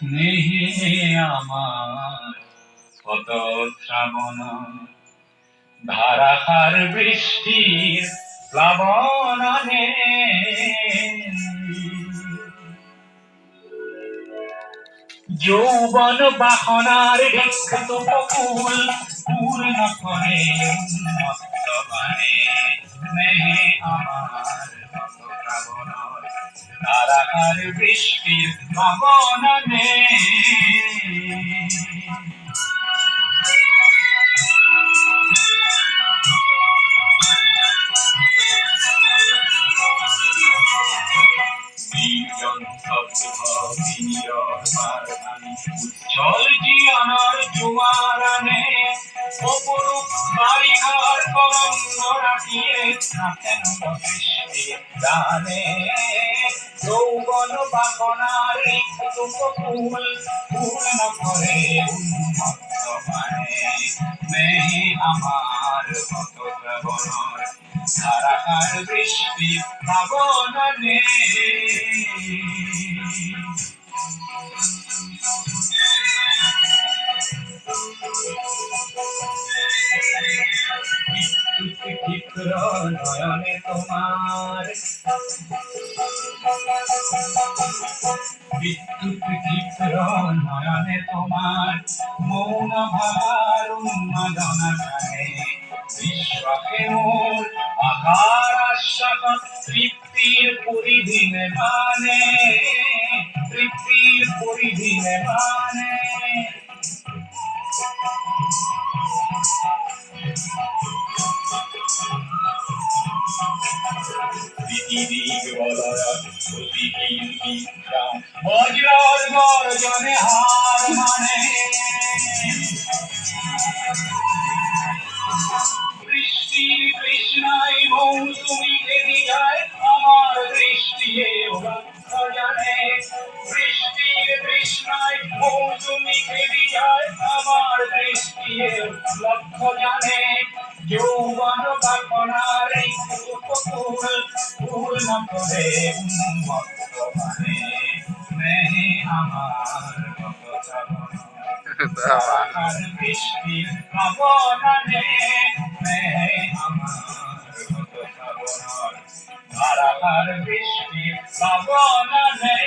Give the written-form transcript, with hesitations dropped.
নেহে আমার কত শ্রাবণ ধারাসার বৃষ্টির প্লাবনে যৌবন বাসনার বিখ্যাত ফুল পূর্ণ করে উন্মত্ত বাণে নেহে আমার কত শ্রাবণ ধারাসার বৃষ্টির প্লাবনে উজ্জ্বল জীবনের জোয়ারানে অপরূপ বাড়িঘর কলঙ্ক রাখিয়ে থাকেন বৃষ্টির গানে যৌবন বাসনার ঋতু ফুল পূর্ণ করে উন্মত্ত মানে নেই আমার কত শ্রাবণ ধারাসার বৃষ্টি প্লাবনে ক্ষিপ্র নয়নে তোমার বিদ্যুৎ ক্ষিপ্র নয়নে তোমার মৌন ভাবার উন্মাদনা জানে বিশ্বকে মোর আকার আশ্বাসন তৃপ্তির পরিধিনে মানে তৃপ্তির পরিধিনে মানে পৃথিবীর বলয় প্রতিদিন বিক্রম বজ্রর গর্জনে হার মানে বৃষ্টির তৃষ্ণায় মৌসুমি খেতে যায় আমার দৃষ্টি লক্ষ্য জানে বৃষ্টির তৃষ্ণায় মৌসুমি খেতে যায় আমার দৃষ্টি লক্ষ্য জানে যৌবন বাসনার ফুল পূর্ণ করে উন্মত্ত মানে নেহে আমার কত শ্রাবণ ধারাসার বৃষ্টির প্লাবনে নেহে আমার কত শ্রাবণ ধারাসার বৃষ্টির প্লাবনে